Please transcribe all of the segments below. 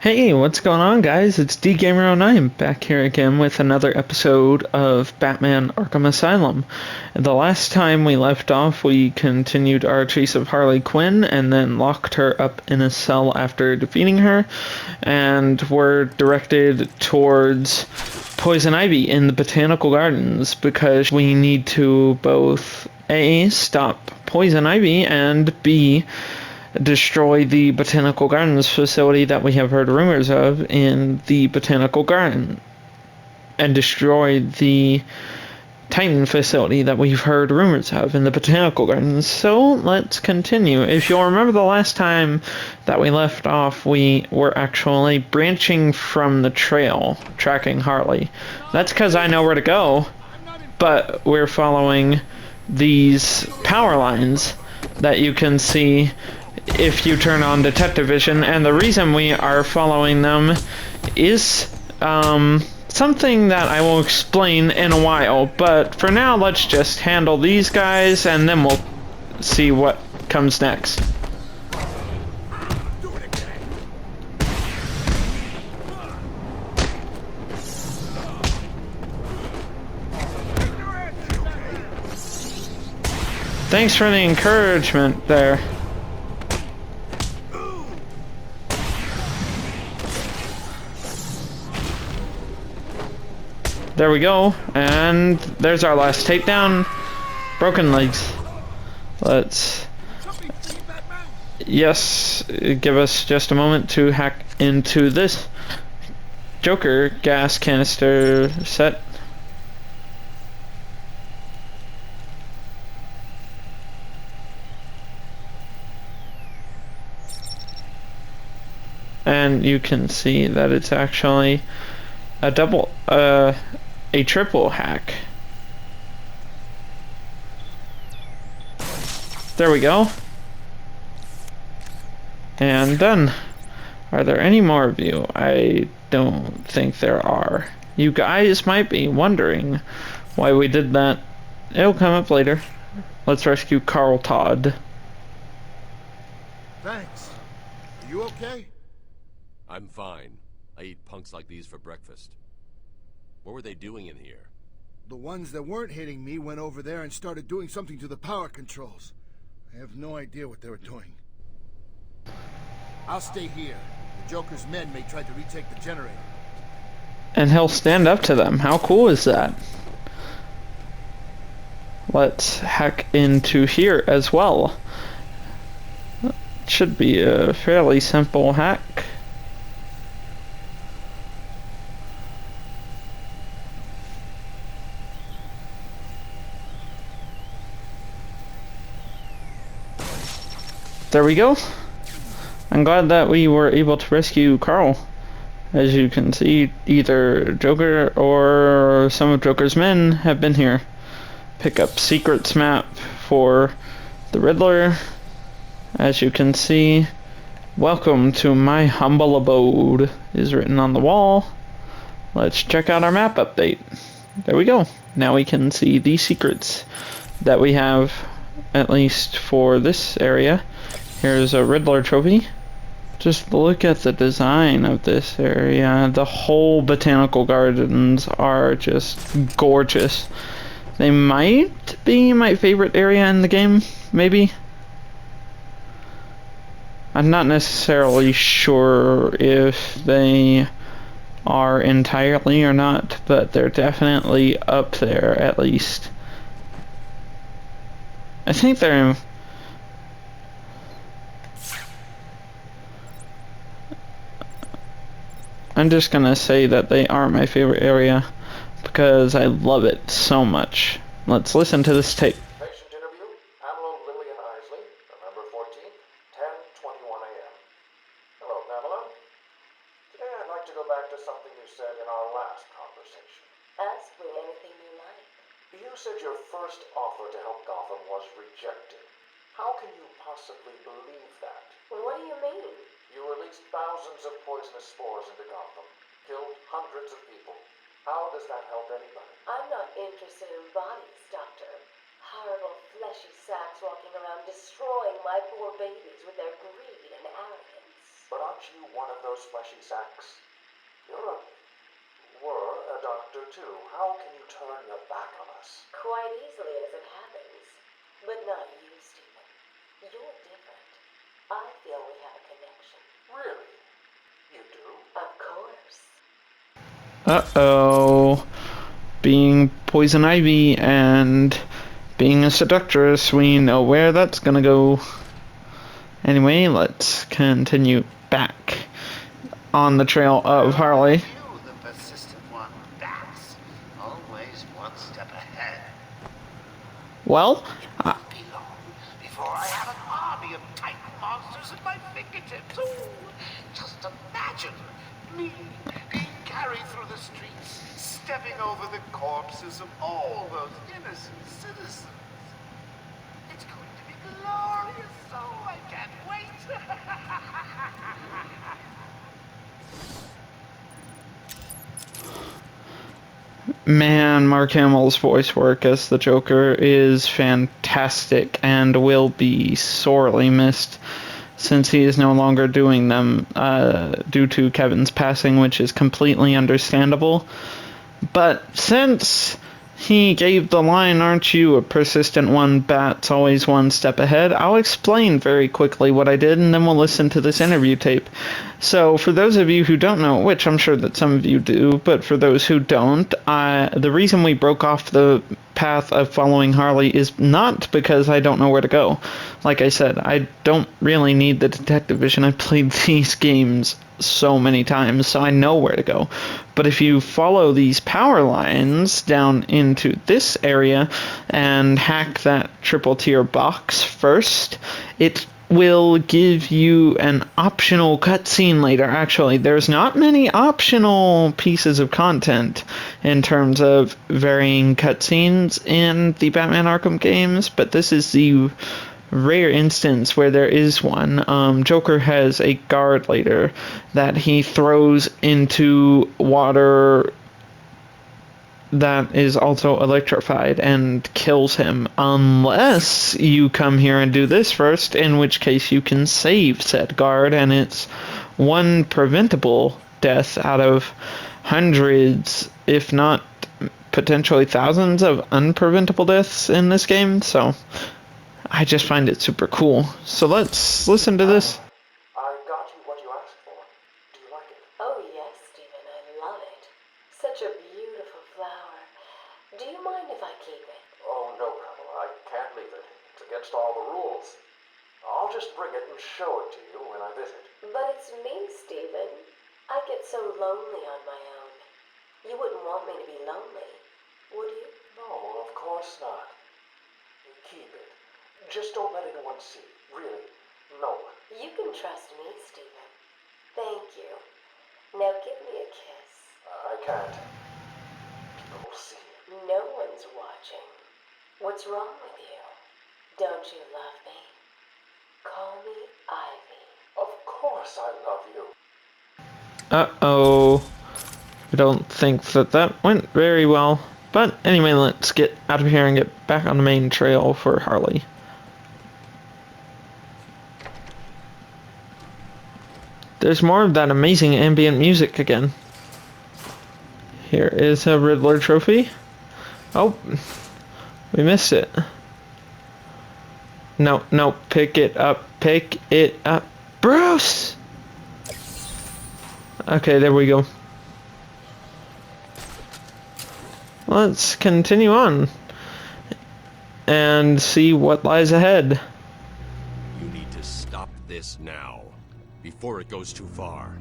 Hey, what's going on, guys? It's DGamer09 back here again with another episode of Batman Arkham Asylum. The last time we left off, we continued our chase of Harley Quinn and then locked her up in a cell after defeating her, and we're directed towards Poison Ivy in the Botanical Gardens because we need to both A, stop Poison Ivy, and B, destroy the Botanical Gardens facility that we have heard rumors of in the Botanical Garden, and destroy the Titan facility that we've heard rumors of in the Botanical Gardens. So let's continue. If you'll remember, the last time that we left off, we were actually branching from the trail, tracking Harley. That's because I know where to go, but we're following these power lines that you can see if you turn on detective vision, and the reason we are following them is something that I will explain in a while, but for now let's just handle these guys and then we'll see what comes next. Thanks for the encouragement there. There we go, and there's our last takedown. Broken legs. Let's... Yes, give us just a moment to hack into this Joker gas canister set. And you can see that it's actually a triple hack. There we go. And done. Are there any more of you? I don't think there are. You guys might be wondering why we did that. It'll come up later. Let's rescue Carl Todd. Thanks. Are you okay? I'm fine. I eat punks like these for breakfast. What were they doing in here? The ones that weren't hitting me went over there and started doing something to the power controls. I have no idea what they were doing. I'll stay here. The Joker's men may try to retake the generator. And he'll stand up to them. How cool is that? Let's hack into here as well. It should be a fairly simple hack. There we go. I'm glad that we were able to rescue Carl. As you can see, either Joker or some of Joker's men have been here. Pick up secrets map for the Riddler. As you can see, welcome to my humble abode is written on the wall. Let's check out our map update. There we go. Now we can see the secrets that we have, at least for this area. Here's a Riddler trophy. Just look at the design of this area. The whole Botanical Gardens are just gorgeous. They might be my favorite area in the game, maybe. I'm not necessarily sure if they are entirely or not, but they're definitely up there at least. I think they're... I'm just gonna say that they are my favorite area because I love it so much. Let's listen to this tape. Patient interview, Pamela Lillian Isley, November 14th, 10:21 a.m. Hello, Pamela. Today I'd like to go back to something you said in our last conversation. Ask me anything you like. You said your first offer to help Gotham was rejected. How can you possibly believe that? Well, what do you mean? You released thousands of poisonous spores into Gotham, killed hundreds of people. How does that help anybody? I'm not interested in bodies, Doctor. Horrible fleshy sacks walking around destroying my poor babies with their greed and arrogance. But aren't you one of those fleshy sacks? Were a doctor too. How can you turn your back on us? Quite easily as it happens. But not you, Stephen. You're different. I feel we have a connection. Really? You do? Of course. Uh-oh. Being Poison Ivy and being a seductress, we know where that's gonna go. Anyway, let's continue back on the trail of Harley. You, the persistent one. That's always one step ahead. Well, It won't be long before I have an army of titan monsters at my fingertips. Ooh, just imagine me being carried through the streets, stepping over the corpses of all those innocent citizens. It's going to be glorious, so I can't wait. man, Mark Hamill's voice work as the Joker is fantastic and will be sorely missed since he is no longer doing them due to Kevin's passing, which is completely understandable. But since he gave the line, "Aren't you a persistent one, Bat's always one step ahead," I'll explain very quickly what I did, and then we'll listen to this interview tape. So for those of you who don't know, which I'm sure that some of you do, but for those who don't, the reason we broke off the path of following Harley is not because I don't know where to go. Like I said, I don't really need the detective vision. I've played these games so many times, so I know where to go. But if you follow these power lines down into this area and hack that triple tier box first, it will give you an optional cutscene later. Actually, there's not many optional pieces of content in terms of varying cutscenes in the Batman Arkham games, but this is the rare instance where there is one. Joker has a guard later that he throws into water that is also electrified and kills him, unless you come here and do this first, in which case you can save said guard, and it's one preventable death out of hundreds, if not potentially thousands of unpreventable deaths in this game. So I just find it super cool. So let's listen to this. I got you what you asked for. Do you like it? Oh, yes, Stephen, I love it. Such a beautiful flower. Do you mind if I keep it? Oh, no, Pamela. I can't leave it. It's against all the rules. I'll just bring it and show it to you when I visit. But it's me, Stephen. I get so lonely on my own. You wouldn't want me to be lonely, would you? No, of course not. Keep it. Just don't let anyone see. Really. No one. You can trust me, Stephen. Thank you. Now give me a kiss. I can't. People will see. No one's watching. What's wrong with you? Don't you love me? Call me Ivy. Of course I love you. Uh-oh. I don't think that went very well. But anyway, let's get out of here and get back on the main trail for Harley. There's more of that amazing ambient music again. Here is a Riddler trophy. Oh, we missed it. No, pick it up, Bruce! Okay, there we go. Let's continue on and see what lies ahead. You need to stop this now, before it goes too far.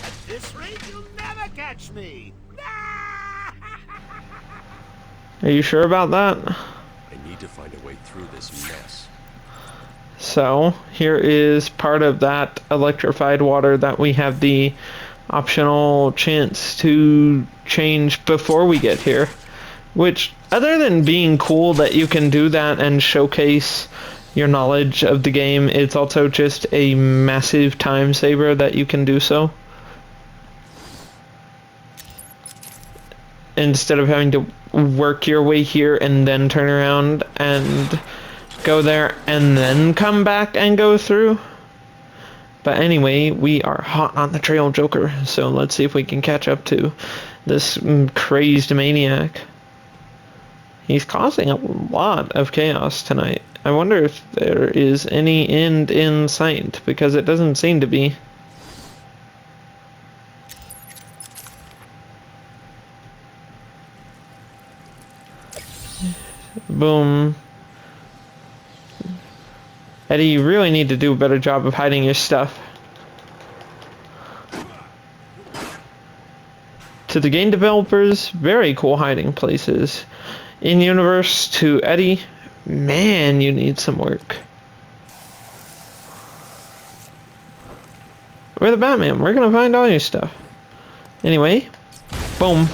At this rate, you'll never catch me. Are you sure about that? I need to find a way through this mess. So, here is part of that electrified water that we have the optional chance to change before we get here. Which, other than being cool that you can do that and showcase your knowledge of the game, it's also just a massive time saver that you can do so. instead of having to work your way here and then turn around and go there and then come back and go through. But anyway, we are hot on the trail, Joker, so let's see if we can catch up to this crazed maniac. He's causing a lot of chaos tonight. I wonder if there is any end in sight, because it doesn't seem to be. Boom. Eddie, you really need to do a better job of hiding your stuff. To the game developers, very cool hiding places. In-universe, to Eddie, man, you need some work. We're the Batman, we're gonna find all your stuff. Anyway, boom.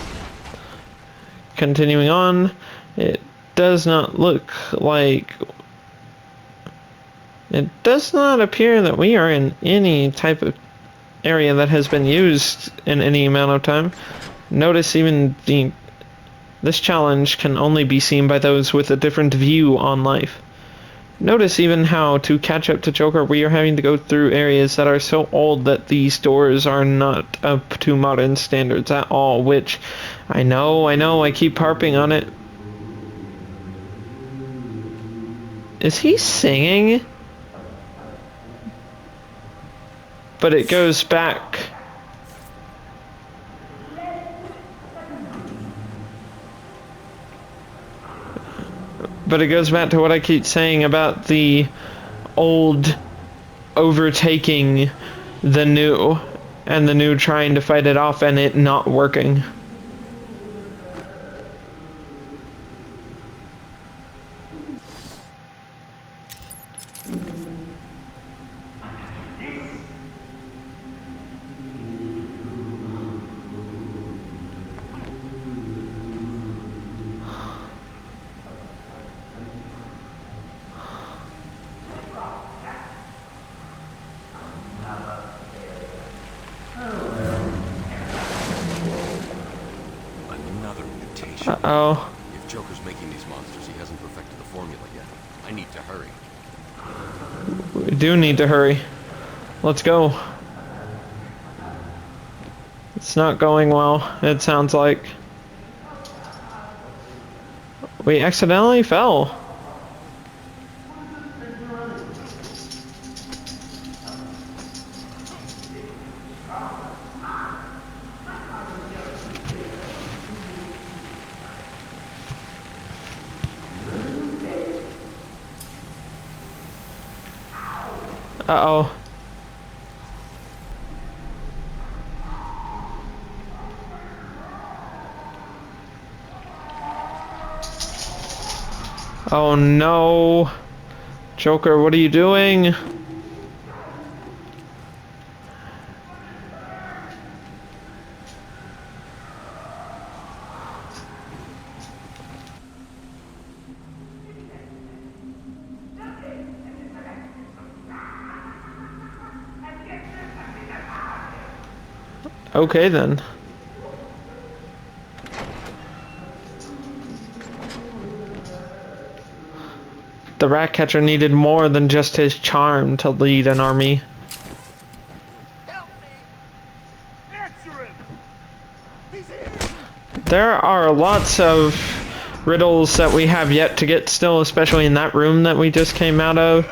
Continuing on, it does not look like... It does not appear that we are in any type of area that has been used in any amount of time. Notice even this challenge can only be seen by those with a different view on life. Notice even how, to catch up to Joker, we are having to go through areas that are so old that these doors are not up to modern standards at all, which I know, I keep harping on it. Is he singing? But it goes back. But it goes back to what I keep saying about the old overtaking the new, and the new trying to fight it off and it not working. Uh-oh. If Joker's making these monsters, he hasn't perfected the formula yet. I need to hurry. We do need to hurry. Let's go. It's not going well, it sounds like. We accidentally fell. Uh-oh. Oh no. Joker, what are you doing? Okay then. The Ratcatcher needed more than just his charm to lead an army. Help me! Answer him! He's here! There are lots of riddles that we have yet to get still, especially in that room that we just came out of,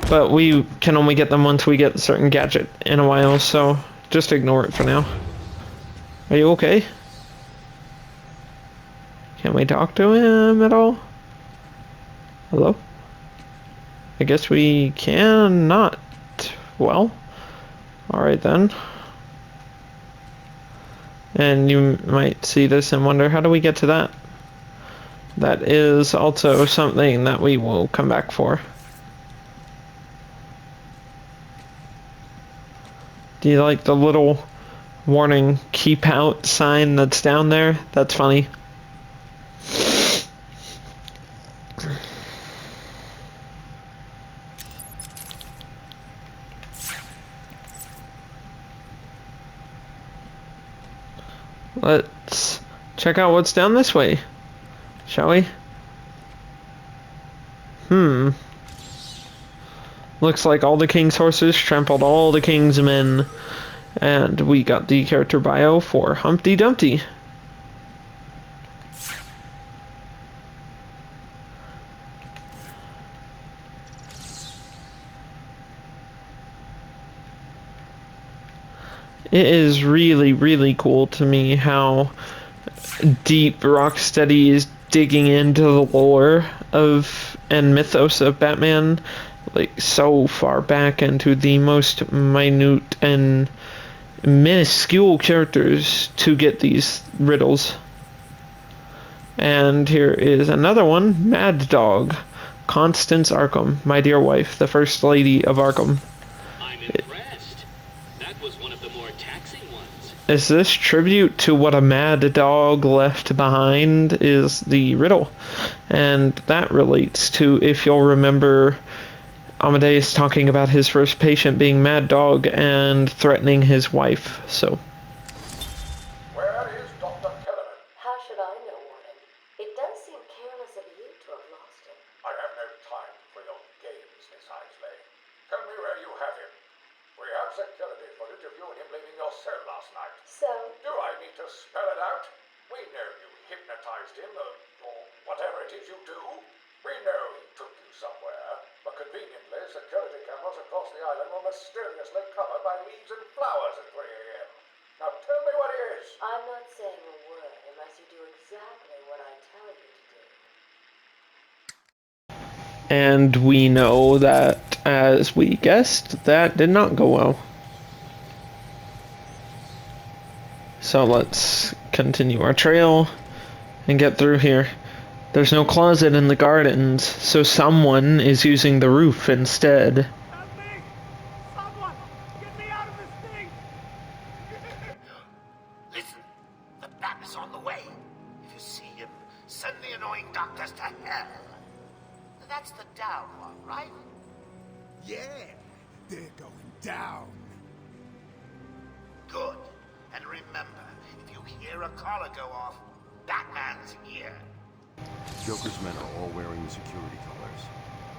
but we can only get them once we get a certain gadget in a while, so just ignore it for now. Are you okay? Can we talk to him at all? Hello? I guess we cannot. Well, alright then. And you might see this and wonder, how do we get to that? That is also something that we will come back for. Do you like the little warning keep out sign that's down there? That's funny. Let's check out what's down this way, shall we? Looks like all the king's horses trampled all the king's men. And we got the character bio for Humpty Dumpty. It is really, really cool to me how deep Rocksteady is digging into the lore of and mythos of Batman, like so far back into the most minute and minuscule characters to get these riddles. And here is another one, Mad Dog, Constance Arkham, my dear wife, the First Lady of Arkham. I'm impressed. That was one of the more taxing ones. Is this tribute to what a mad dog left behind is the riddle? And that relates to, if you'll remember, Amadeus talking about his first patient being Mad Dog and threatening his wife, so. Where is Dr. Kellerman? How should I know, Warden? It does seem careless of you to have lost him. I have no time for your games, Miss Isley. Tell me where you have him. We have security footage of you and him leaving your cell last night. So, Do I need to spell it out? We know you hypnotized him, or whatever it is you do. We know he took you somewhere, but conveniently, security cameras across the island were mysteriously covered by leaves and flowers at 3 a.m. Now tell me what it is. I'm not saying a word unless you do exactly what I tell you to do. And we know that, as we guessed, that did not go well. So let's continue our trail and get through here. There's no closet in the gardens, so someone is using the roof instead. Help me! Someone! Get me out of this thing! Listen, the bat is on the way. If you see him, send the annoying doctors to hell. That's the down one, right? Yeah, they're going down. Good. And remember, if you hear a collar go off, Batman's here. Joker's men are all wearing the security colors.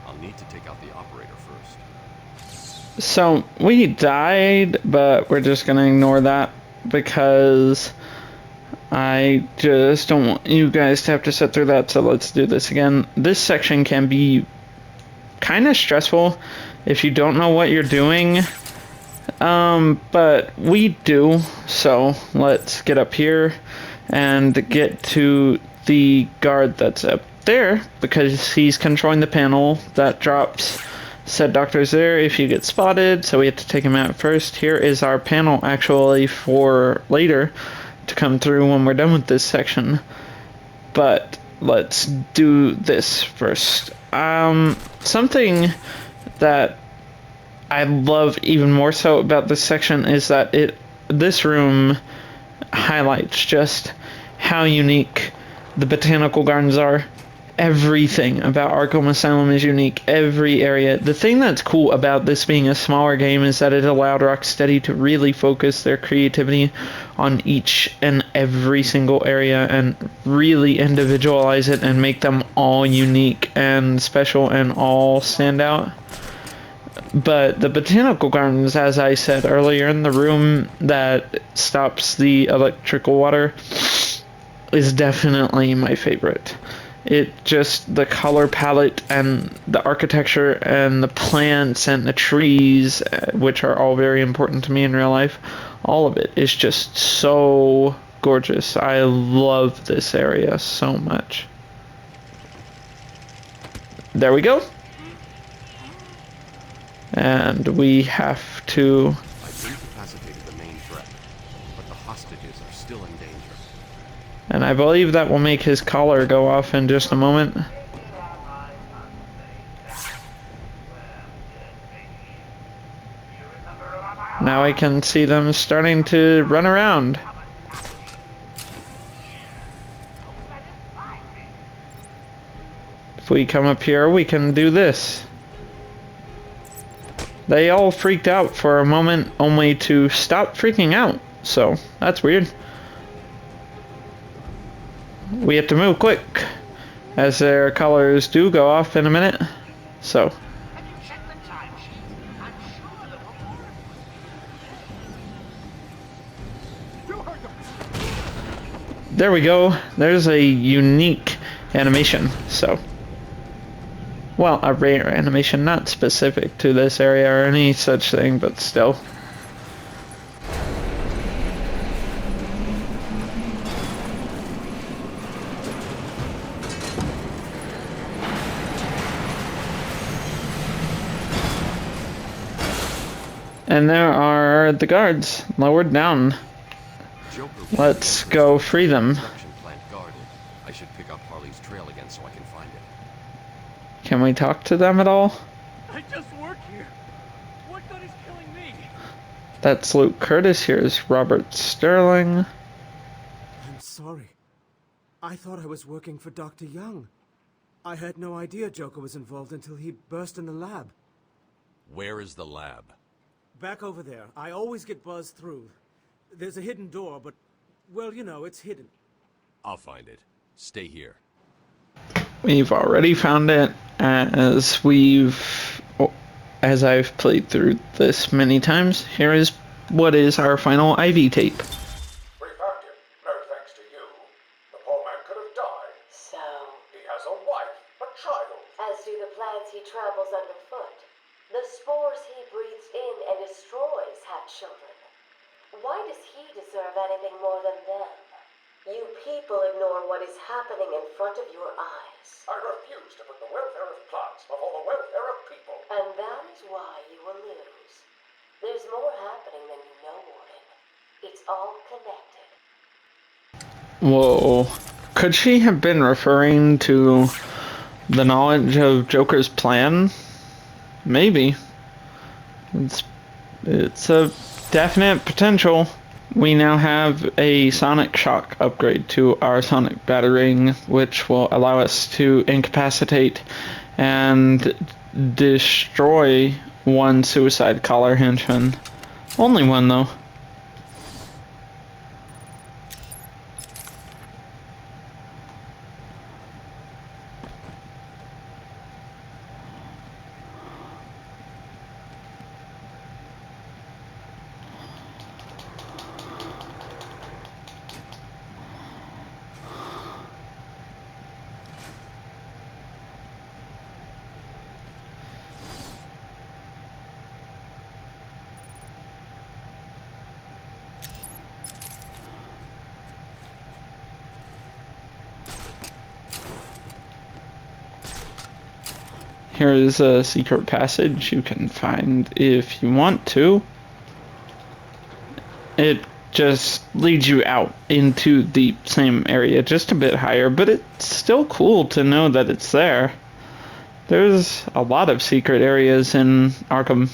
I'll need to take out the operator first. So, we died, but we're just gonna ignore that because I just don't want you guys to have to sit through that, so let's do this again. This section can be kind of stressful if you don't know what you're doing, but we do, so let's get up here and get to the guard that's up there, because he's controlling the panel that drops said doctors there if you get spotted, so we have to take him out first. Here is our panel actually for later to come through when we're done with this section, but let's do this first. Something that I love even more so about this section is that this room highlights just how unique the Botanical Gardens are. Everything about Arkham Asylum is unique. Every area. The thing that's cool about this being a smaller game is that it allowed Rocksteady to really focus their creativity on each and every single area and really individualize it and make them all unique and special and all stand out. But the Botanical Gardens, as I said earlier, in the room that stops the electrical water, is definitely my favorite. It just, the color palette and the architecture and the plants and the trees, which are all very important to me in real life, all of it is just so gorgeous. I love this area so much. There we go. And we have to... I've incapacitated the main threat, but the hostages are still in danger. And I believe that will make his collar go off in just a moment. Now I can see them starting to run around. If we come up here, we can do this. They all freaked out for a moment, only to stop freaking out. So, that's weird. we have to move quick, as their colors do go off in a minute. So, Have you checked the timesheet? I'm sure the report was... there we go. There's a unique animation. So, well, a rare animation, not specific to this area or any such thing, but still. And there are the guards lowered down. Joker, Let's go free them. construction plant guarded. I should pick up Harley's trail again so I can find it. Can we talk to them at all? I just work here. What good is killing me? That's Luke Curtis. Here's Robert Sterling. I'm sorry. I thought I was working for Dr. Young. I had no idea Joker was involved until he burst in the lab. Where is the lab? Back over there. I always get buzzed through. There's a hidden door, but, well, you know, it's hidden. I'll find it. Stay here. We've already found it as I've played through this many times. Here is what is our final IV tape. We found him, no thanks to you. The poor man could have died. So, He has a wife, a child. as do the plants he tramples underfoot. The spores he breathes in and destroys have children. Why does he deserve anything more than them? You people ignore what is happening in front of your eyes. I refuse to put the welfare of plants before the welfare of people. And that is why you will lose. There's more happening than you know, Warden. It's all connected. Whoa. Could she have been referring to the knowledge of Joker's plan? Maybe. It's a definite potential. We now have a sonic shock upgrade to our sonic battering, which will allow us to incapacitate and destroy one suicide collar henchman. Only one, though. Here is a secret passage you can find if you want to. It just leads you out into the same area, just a bit higher, but it's still cool to know that it's there. There's a lot of secret areas in Arkham.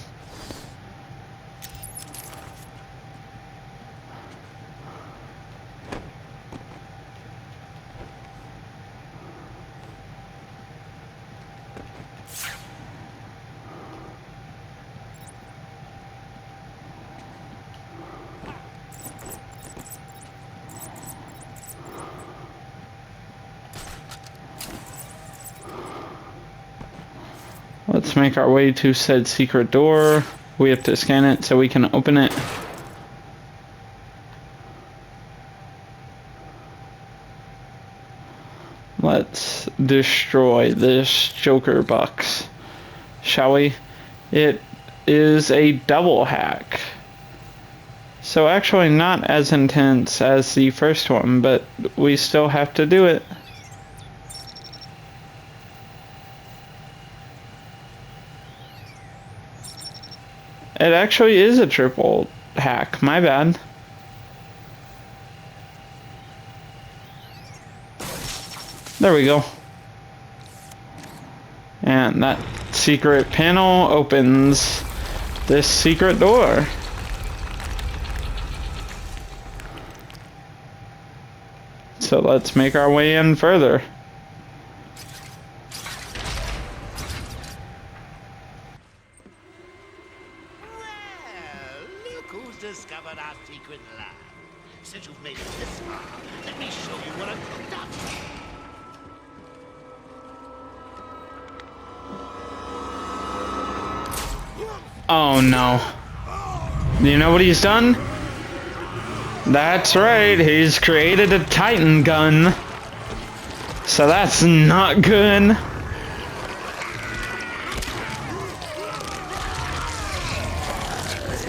Let's make our way to said secret door. We have to scan it so we can open it. Let's destroy this Joker box, shall we? It is a double hack. So actually not as intense as the first one, but we still have to do it. It actually is a triple hack, my bad. There we go. And that secret panel opens this secret door. So let's make our way in further. Well, look who's discovered our secret lab. Since you've made it this far, let me show you what I've cooked up. Oh no. Do you know what he's done? That's right, he's created a Titan gun. So that's not good.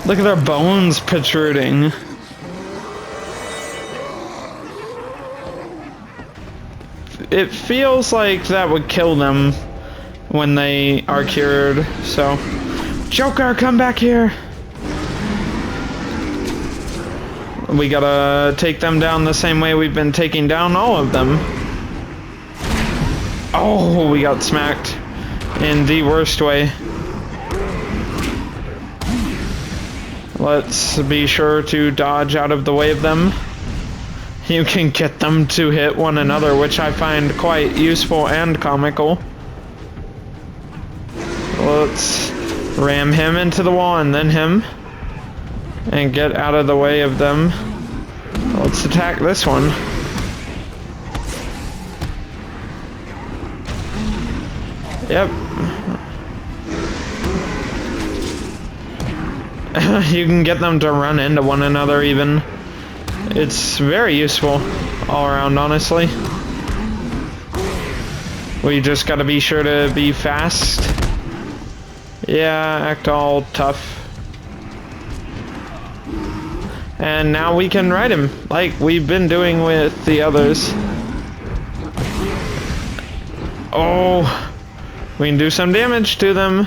Look at their bones protruding. It feels like that would kill them when they are cured, so... Joker, come back here! We gotta take them down the same way we've been taking down all of them. Oh, we got smacked in the worst way. Let's be sure to dodge out of the way of them. You can get them to hit one another, which I find quite useful and comical. Let's ram him into the wall and then him. And get out of the way of them. Let's attack this one. Yep. You can get them to run into one another even. It's very useful all around, honestly. We just gotta be sure to be fast. Yeah, act all tough. And now we can ride him, like we've been doing with the others. Oh, we can do some damage to them.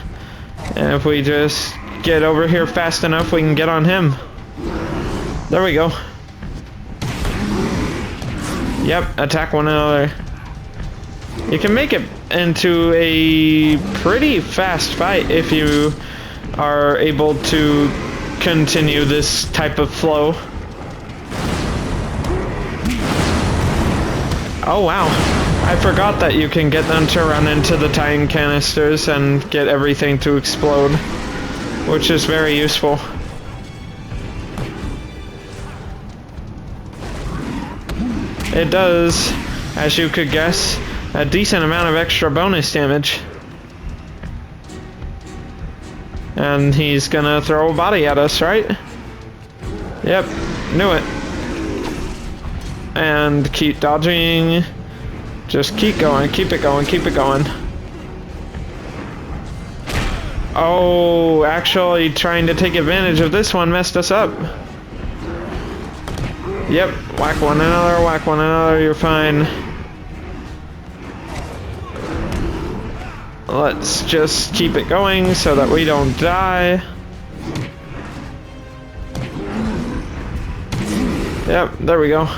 And if we just get over here fast enough, we can get on him. There we go. Yep, attack one another. You can make it into a pretty fast fight if you are able to continue this type of flow. Oh wow, I forgot that you can get them to run into the Titan canisters and get everything to explode, which is very useful. It does, as you could guess, a decent amount of extra bonus damage. And he's gonna throw a body at us, right? Yep, knew it. And keep dodging. Just keep going, keep it going, keep it going. Oh, actually trying to take advantage of this one messed us up. Yep, whack one another, you're fine. Let's just keep it going so that we don't die. Yep, there we go.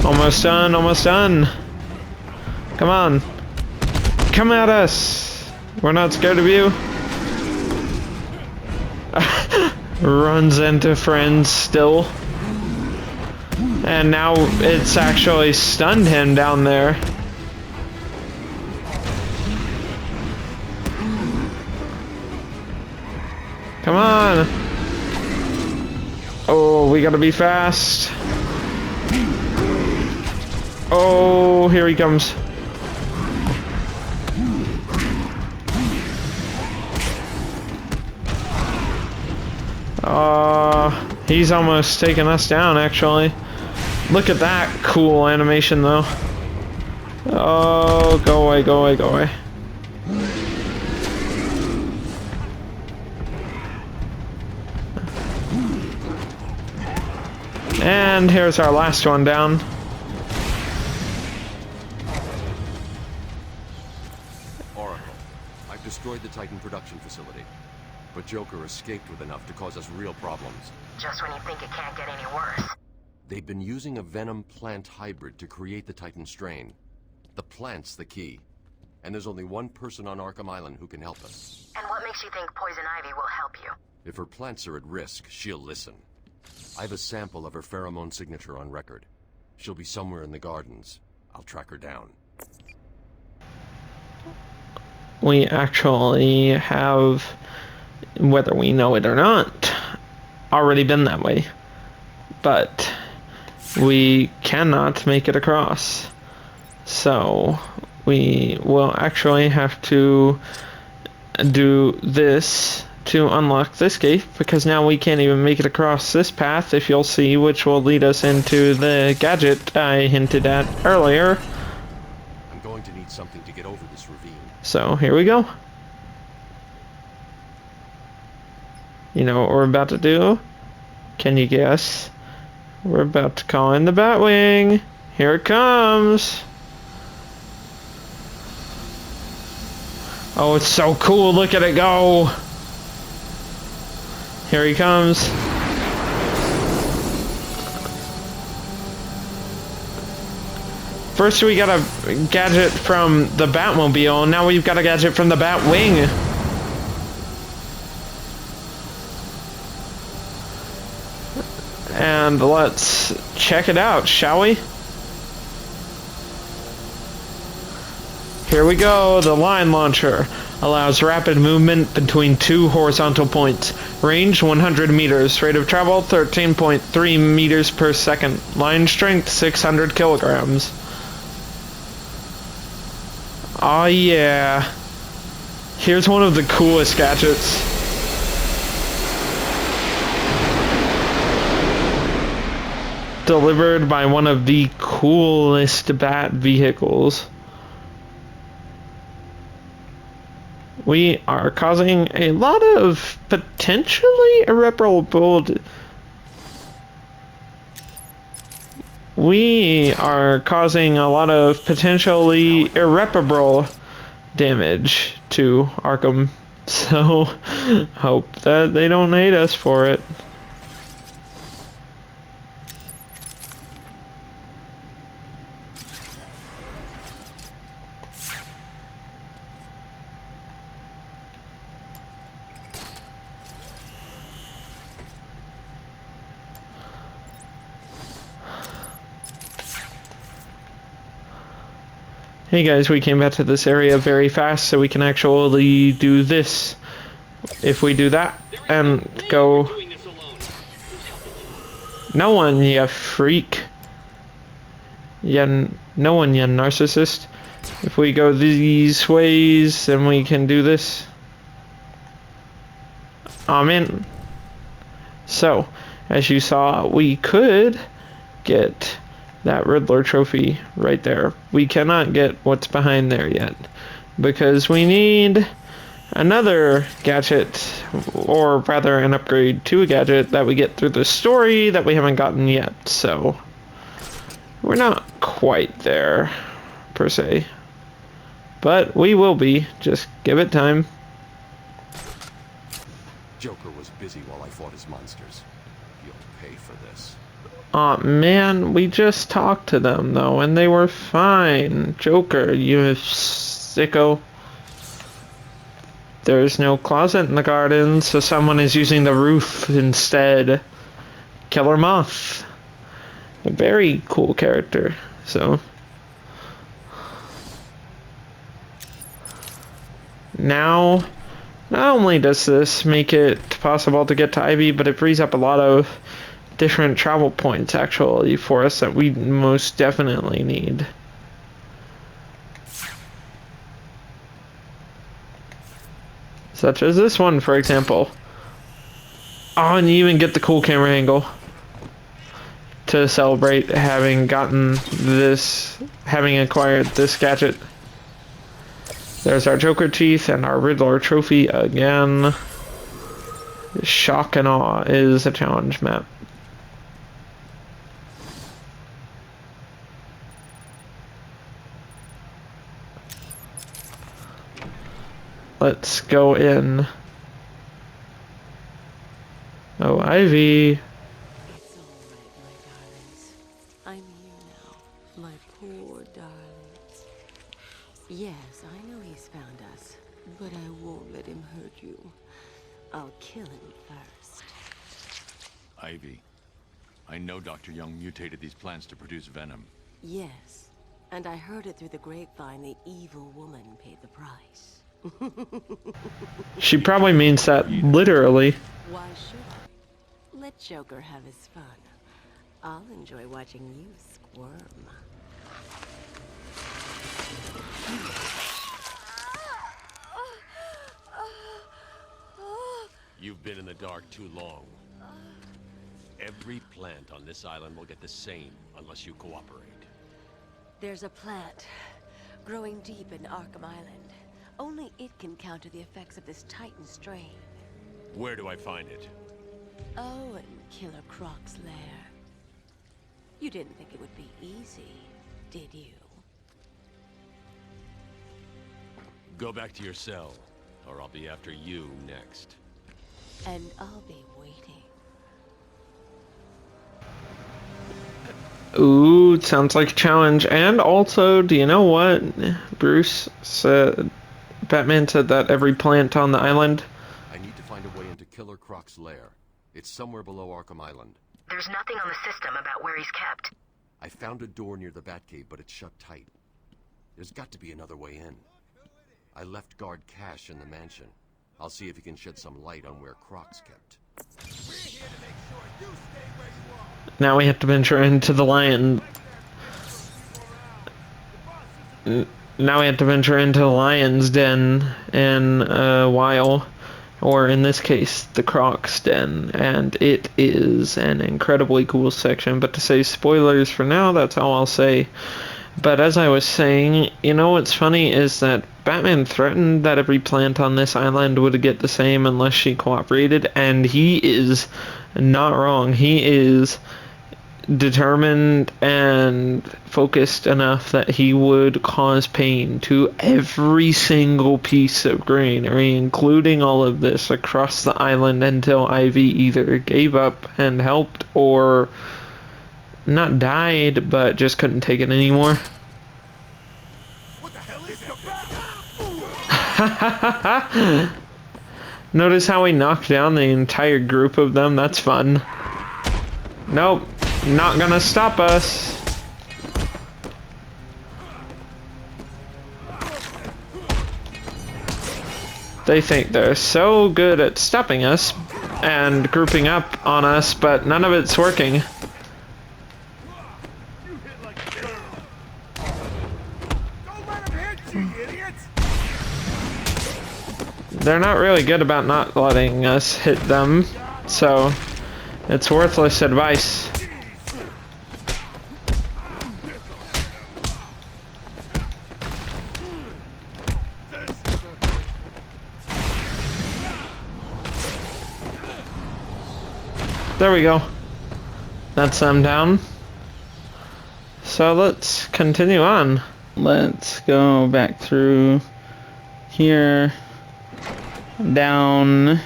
Almost done, almost done. Come on. Come at us. We're not scared of you. Runs into friends still. And now it's actually stunned him down there. Come on! Oh, we gotta be fast. Oh, here he comes. He's almost taken us down, actually. Look at that cool animation, though. Oh, go away, go away, go away. And here's our last one down. Oracle, I've destroyed the Titan production facility. But Joker escaped with enough to cause us real problems. Just when you think it can't get any worse. They've been using a venom plant hybrid to create the Titan strain. The plant's the key. And there's only one person on Arkham Island who can help us. And what makes you think Poison Ivy will help you? If her plants are at risk, she'll listen. I have a sample of her pheromone signature on record. She'll be somewhere in the gardens. I'll track her down. We actually have, whether we know it or not, already been that way. but we cannot make it across. So we will actually have to do this to unlock this gate, because now we can't even make it across this path, if you'll see, which will lead us into the gadget I hinted at earlier. I'm going to need something to get over this ravine. So here we go. You know what we're about to do? Can you guess? We're about to call in the Batwing. Here it comes. Oh, it's so cool. Look at it go. Here he comes. First we got a gadget from the Batmobile, and now we've got a gadget from the Batwing. And let's check it out, shall we? Here we go. The line launcher allows rapid movement between two horizontal points. Range 100 meters. Rate of travel 13.3 meters per second. Line strength 600 kilograms. Oh yeah. Here's one of the coolest gadgets. Delivered by one of the coolest Bat vehicles. We are causing a lot of potentially irreparable... We are causing a lot of potentially irreparable damage to Arkham. So, hope that they don't hate us for it. Hey guys, we came back to this area very fast, so we can actually do this. If we do that and go... No one, you freak. Yeah, no one, you narcissist. If we go these ways, then we can do this. Amen. So, as you saw, we could get that Riddler trophy right there. We cannot get what's behind there yet, because we need another gadget, or rather an upgrade to a gadget that we get through the story that we haven't gotten yet. So we're not quite there per se, but we will be. Just give it time. Joker was busy while I fought his monsters. He'll pay for this. Aw, man, we just talked to them, though, and they were fine. Joker, you sicko. There's no closet in the garden, so someone is using the roof instead. Killer Moth. A very cool character, so. Now, not only does this make it possible to get to Ivy, but it frees up a lot of different travel points actually for us that we most definitely need. Such as this one, for example. Oh, and you even get the cool camera angle to celebrate having gotten this, having acquired this gadget. There's our Joker teeth and our Riddler trophy again. Shock and Awe is a challenge map. Let's go in. Oh, Ivy. It's all right, my darlings. I'm here now, my poor darlings. Yes, I know he's found us, but I won't let him hurt you. I'll kill him first. Ivy, I know Dr. Young mutated these plants to produce venom. Yes, and I heard it through the grapevine the evil woman paid the price. She probably means that literally. Why should I? Let Joker have his fun. I'll enjoy watching you squirm. You've been in the dark too long. Every plant on this island will get the same unless you cooperate. There's a plant growing deep in Arkham Island. Only it can counter the effects of this Titan strain. Where do I find it? Oh, in Killer Croc's lair. You didn't think it would be easy, did you? Go back to your cell, or I'll be after you next. And I'll be waiting. Ooh, sounds like a challenge. And also, do you know what Bruce said? Batman said that every plant on the island. I need to find a way into Killer Croc's lair. It's somewhere below Arkham Island. There's nothing on the system about where he's kept. I found a door near the Batcave, but it's shut tight. There's got to be another way in. I left guard Cash in the mansion. I'll see if he can shed some light on where Croc's kept. Now we have to venture into the lion. Now we have to venture into the lion's den in a while. Or in this case, the Croc's den. And it is an incredibly cool section. But to say spoilers for now, that's all I'll say. But as I was saying, you know what's funny is that Batman threatened that every plant on this island would get the same unless she cooperated, and he is not wrong. He is determined and focused enough that he would cause pain to every single piece of greenery, including all of this, across the island until Ivy either gave up and helped or not died, but just couldn't take it anymore. What the hell is that? Notice how we knocked down the entire group of them? That's fun. Nope, not gonna stop us. They think they're so good at stopping us and grouping up on us, but none of it's working. They're not really good about not letting us hit them, so it's worthless advice. There we go. That's them down. So let's continue on. Let's go back through here, down,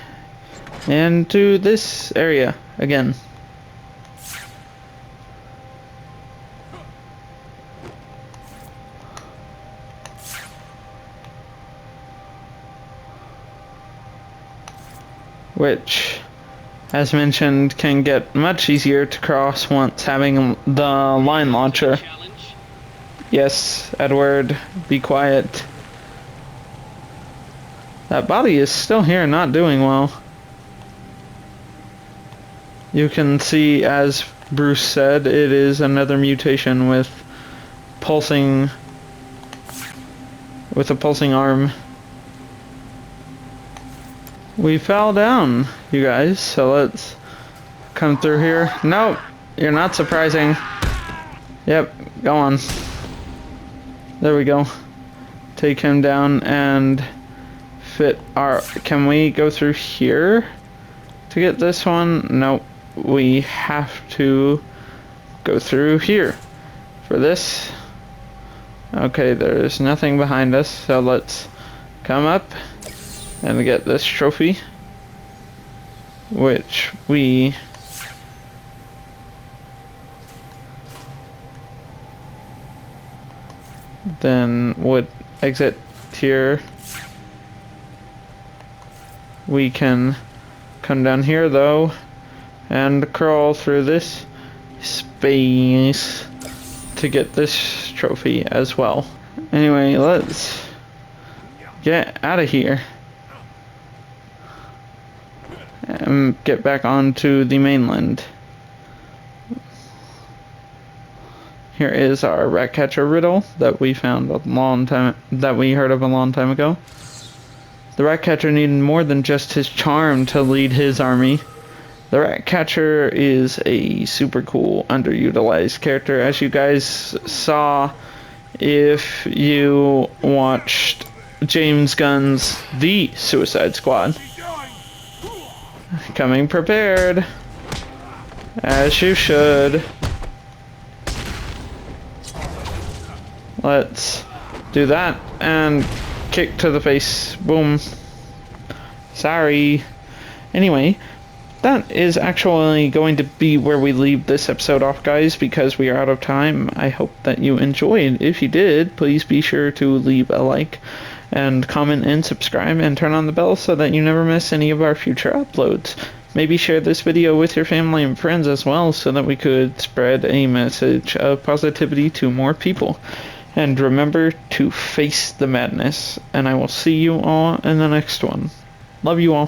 and to this area again. Which, as mentioned, can get much easier to cross once having the line launcher. Yes, Edward, be quiet. That body is still here, not doing well. You can see, as Bruce said, it is another mutation with a pulsing arm. We fell down, you guys, so let's come through here. Nope, you're not surprising. Yep, go on. There we go. Take him down and fit our... Can we go through here to get this one? Nope. We have to go through here for this. Okay, there's nothing behind us, so let's come up and get this trophy, which we then would exit here. We can come down here though and crawl through this space to get this trophy as well. Anyway, let's get out of here and get back onto the mainland. Here is our Ratcatcher riddle that we found that we heard of a long time ago. The Ratcatcher needed more than just his charm to lead his army. The Ratcatcher is a super cool, underutilized character, as you guys saw if you watched James Gunn's The Suicide Squad. Coming prepared, as you should. Let's do that and kick to the face. Boom. Sorry. Anyway, that is actually going to be where we leave this episode off, guys, because we are out of time. I hope that you enjoyed. If you did, please be sure to leave a like and comment and subscribe and turn on the bell so that you never miss any of our future uploads. Maybe share this video with your family and friends as well so that we could spread a message of positivity to more people. And remember to face the madness, and I will see you all in the next one. Love you all.